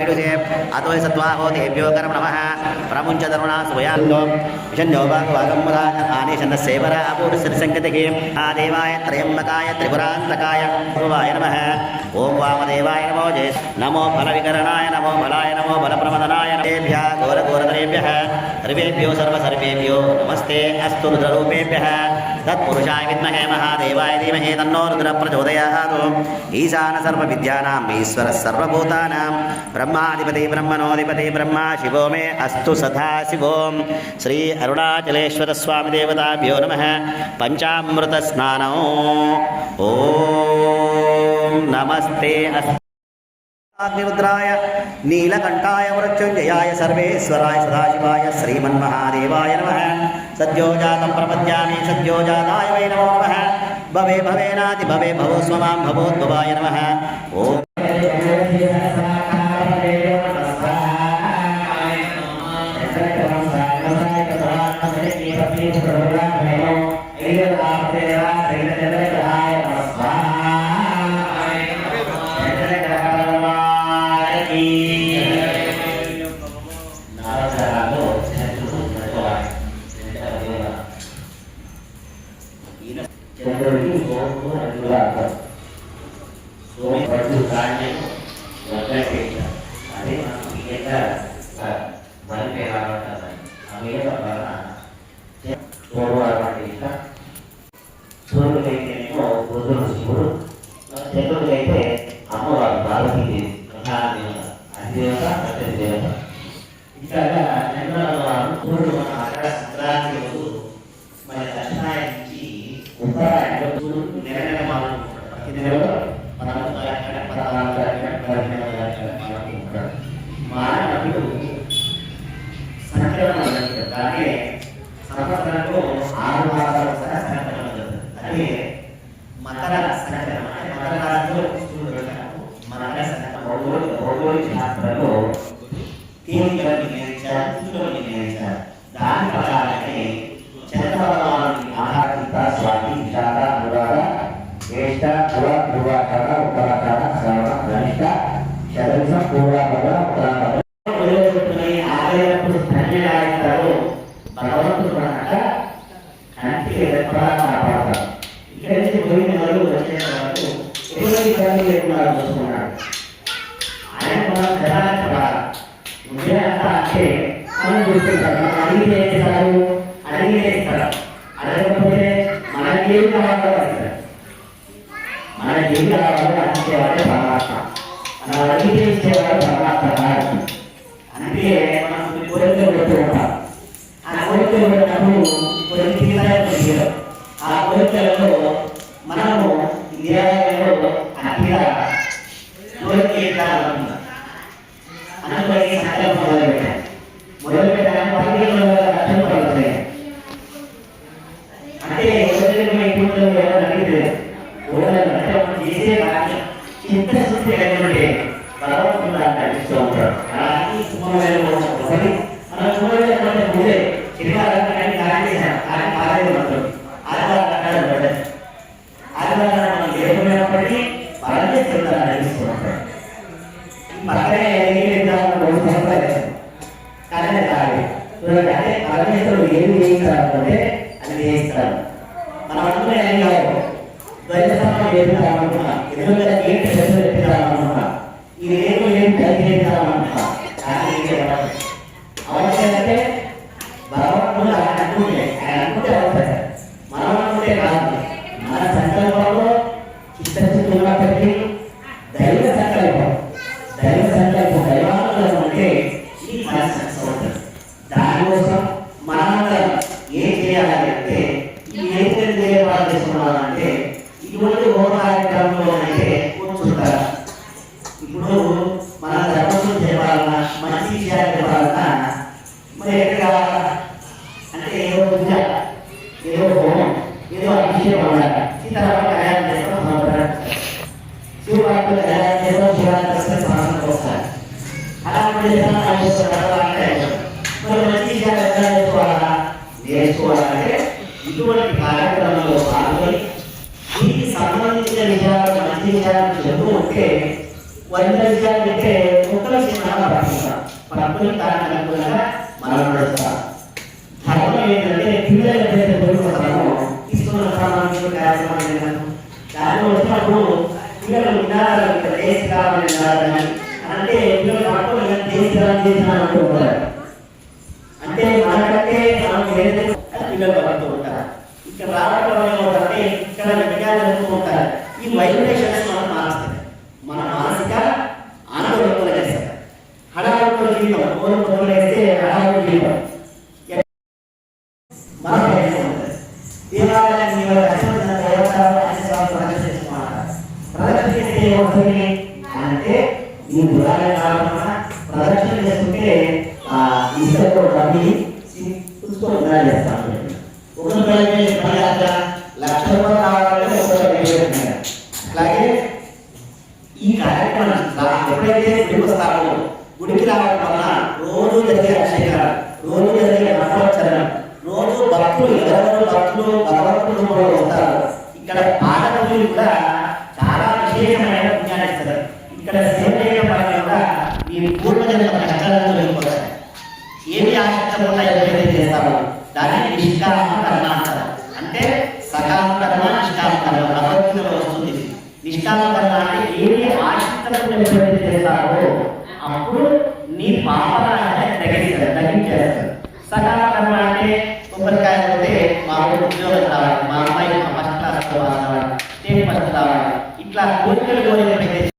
विदुषे अतो सत्वाहो देव्यो कर्म नमः प्रमुञ्च तरुणा सुयान्तो विषन्यो भागवागम्बराय आनेशन्दसेवरा अपूर्वसंगतिः आदेवाय त्रयम्बकाय त्रिपुरान्तकाय भवाय नमः ओं वामदेवाय नमो जय नमो फलविकरणाय नमो बलाय नमो बलप्रमदनाय नमेभ्यः घोरघोरतरेभ्यः सर्वेभ्यो सर्वसर्वेभ्यो नमस्ते अस्तु रुद्ररूपेभ्यः तत्पुरुषाय विद्महे महादेवाय धीमहि तन्नो रुद्रः प्रचोदयात् ईशान सर्वविद्यानाम् ईश्वरः सर्वभूतानां ब्रह्माधिपति ब्रह्मणोऽधिपति ब्रह्मा शिवो मे अस्तु सदा शिवों श्री अरुणाचलेश्वर स्वामी देवताभ्यो नमः पंचामृतस्नानो ओम नमस्ते अग्निरुद्राय नीलकंठाय मृत्युंजयाय सर्वेश्वराय सदाशिवाय श्रीमन्महादेवाय नमः सद्योजातं प्रपद्यामि सद्योजाताय वै नमो नमः भवे भवेनाति भवे भवो स्वमां भवोद्भवाय नमः ओम ఇటువంటి కార్యక్రమంలో పాల్గొని దీనికి సంబంధించిన విషయాలు మంచి విషయాలు చెబుతూ ఉంటే వంద విషయాలు పెడితే ఒక్క విషయం పట్టుకుంటాం. పట్టుకుని దానికి అనుకూలంగా మనం నడుస్తాం. ధర్మం ఏంటంటే పిల్లలు ఎప్పుడైతే దొరుకుతామో తీసుకున్న సామాన్యులు కార్యక్రమాలు దానిలో వచ్చినప్పుడు పిల్లలు వినాలని దేశ కావాలని వినాలని అంటే పిల్లలు పట్టుకుని దేశ చేసినామంటూ ఉంటారు. అంటే మనకంటే మనం ఏదైతే పిల్లలు పడుతూ ఉంటారు. ఇక్కడ రావడం ఏమవుతుందంటే ఇక్కడ విజ్ఞానం జరుగుతూ ఉంటారు. ఈ వైబ్రేషన్స్ మనం మారుస్తాయి. మన మానసిక ఆందోళన చేస్తారు. హడావుడితో జీవితం కోరుకోలు వేస్తే హడావుడి జీవితం మన దేవాలయం ప్రదక్షిణ చేస్తే ఏమవుతుంది అంటే ఈ దేవాలయం ప్రదక్షిణ చేసుకుంటే ఇసుకతో రవి పుచ్చుకొని చేస్తాను. ఒక లక్ష రూపాయలు కావాలంటే అలాగే ఈ కార్యక్రమం ఎప్పుడైతే గుడికి వస్తామో గుడికి రావడం వల్ల రోజు జరిగే అభిషేకాలు, రోజు జరిగే మంత్రోచ్చరణం, రోజు భక్తులు ఎవరెవరు భక్తులు భగవంతులు కూడా వస్తారు. ఇక్కడ పాఠకులు కూడా చాలా విశేషమైన పుణ్యాన్ని ఇస్తారు. ఇక్కడ సేవ చేయడం వల్ల కూడా మీ పూర్వజన్మ కష్టాలను వెళ్ళిపోతారు. ఏమి ఆశించకుండా ఎవరైతే చేస్తారో దాన్ని నిష్కామ కర్మ అంటారు. అంటే సకామ కర్మ, నిష్కామ కర్మ భగవద్గీతలో వస్తుంది. నిష్కామ కర్మ అంటే ఏమి ఆశించకుండా ఎవరైతే చేస్తారో అప్పుడు నీ పాపాలను తగ్గించేస్తారు. సకామ కర్మ అంటే కొబ్బరికాయ పోతే మా ఉద్యోగం రావాలి, మా అమ్మాయి ఫస్ట్ క్లాస్ రావాలి, స్టేట్ ఫస్ట్ రావాలి, ఇట్లా కోరికలు కోరికలు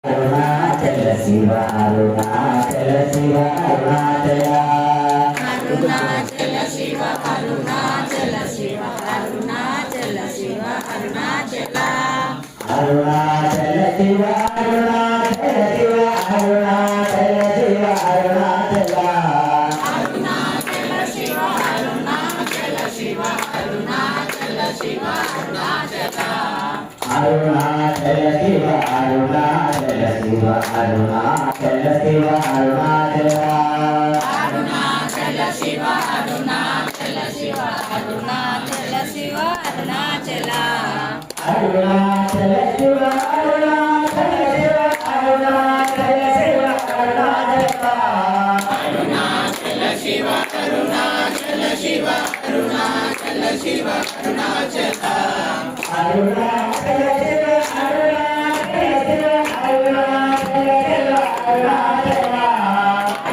అరుణాచల శివ అరుణాచల శివ అరుణాచల అరుణాచల శివ అరుణాచల శివ అరుణాచల శివ అరుణాచల అరుణాచల శివ అరుణాచల శివ అరుణాచల శివ అరుణాచల అరుణాచల శివ అరుణాచల శివ అరుణాచల శివ అరుణాచల అరుణాచల శివ అరుణాచల శివ అరుణాచల శివ అరుణాచల అరుణాచల శివ అరుణాచల శివ అరుణాచల శివ అరుణాచల అరుణాచల శివ అరుణాచల శివ అరుణాచల శివ అరుణాచల అరుణాచల శివ అరుణాచల శివ అరుణాచల శివ అరుణాచల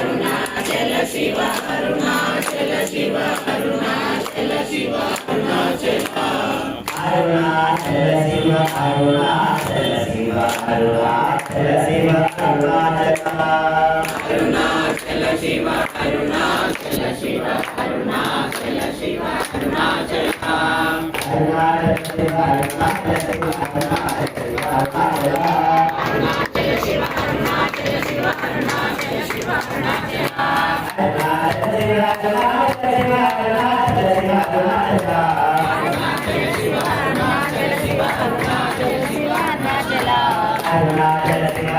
అరుణాచల శివ అరుణాచల శివ అరుణాచల శివ అరుణాచల అరుణాచల శివ అరుణాచల శివ అరుణాచల శివ అరుణాచల అరుణాచల శివ అరుణాచల శివ అరుణాచల శివ అరుణాచల అరుణాచల శివ అరుణాచల శివ అరుణాచల శివ అరుణాచల అరుణాచల శివ అరుణాచల శివ అరుణాచల శివ అరుణాచల శివ అరుణాచల శివ అరుణాచల అరుణాచల శివ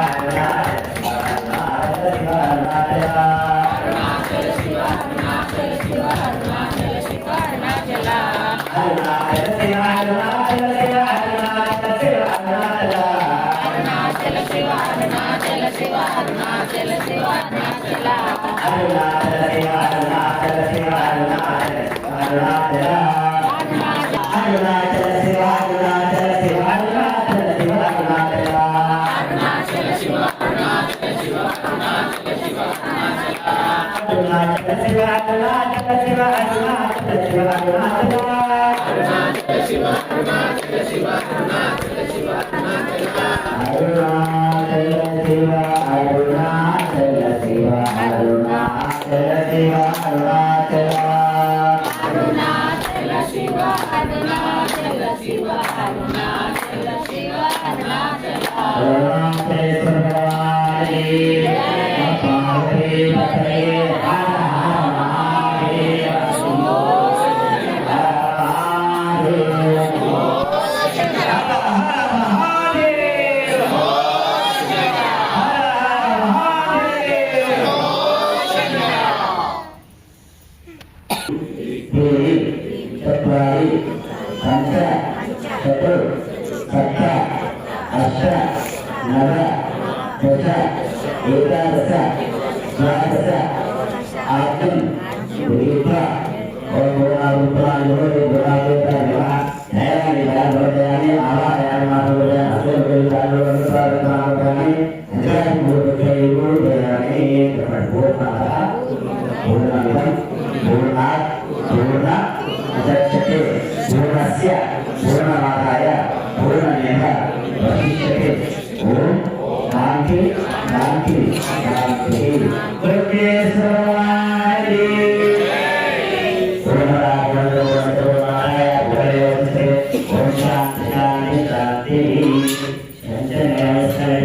అరుణాచల శివ అరుణాచల శివ అరుణాచల అరుణాచల శివ అరుణాచల శివ అరుణాచల శివ అరుణాచల శివ అరుణాచల అరుణాచల శివ అరుణాచల శివ అరుణాచల శివ అరుణాచల అరుణాచల శివ అరుణాచల శివ అరుణాచల శివ అరుణాచల అరుణాచల శివ అరుణాచల శివ అరుణాచల శివ అరుణాచల అరుణాచల శివ అరుణాచల శివ అరుణాచల శివ అరుణాచల అరుణాచల శివ అరుణాచల శివ అరుణాచల శివ అరుణాచల అరుణాచల శివ అరుణాచల శివ అరుణాచల శివ అరుణాచల అరుణాచల శివ అరుణాచల శివ అరుణాచల శివ అరుణాచల అరుణాచల శివ అరుణాచల శివ అరుణాచల శివ అరుణాచల అరుణాచల శివ అరుణాచల శివ అరుణాచల శివ అరుణాచల అరుణాచలేశ్వర భగవాని పార్వతీ పతయే హర హర మహాదేవ శంభో శంకర హర మహాదేవ चत्वारि पंच चतुर सप्त अष्ट नव दश एकादश द्वादश आत्म दीर्घ और गुणारूपाणि पूर्णस्य पूर्णमादाय पूर्णमेव वशिष्यते ओम शांति शांति शांति दुर्गेश्वराय पूर्णरागणोत्तमाय भूयोस्ते ओम शांति शांति शांति शंचनयस्ते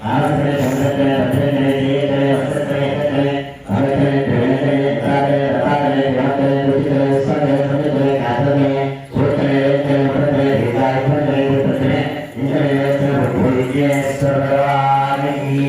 आस्ते चंद्रते रत्ने जीते अस्ते अवते ध्रुवते तारे तारे भवते दुष्टे सदे सदे कातमे पुत्रे पुत्रे हिताय पुत्रे पुत्रे इंद्रियस्ते भूये सर्वाणि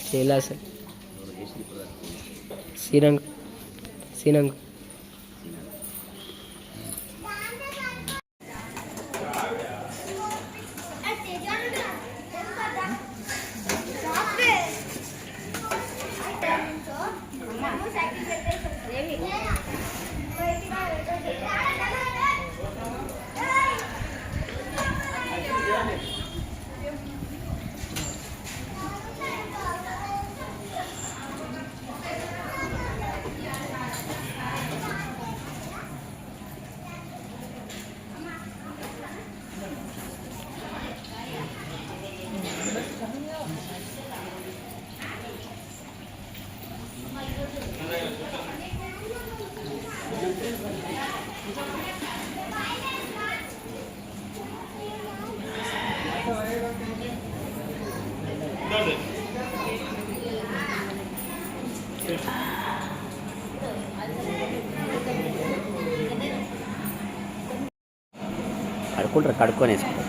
చేయలే సార్ శ్రీరంగ్ శ్రీరంగ్ కడుక్కుంటారు, కడుక్కొని వేసుకుంటారు.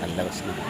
నల్లగా వస్తుంది.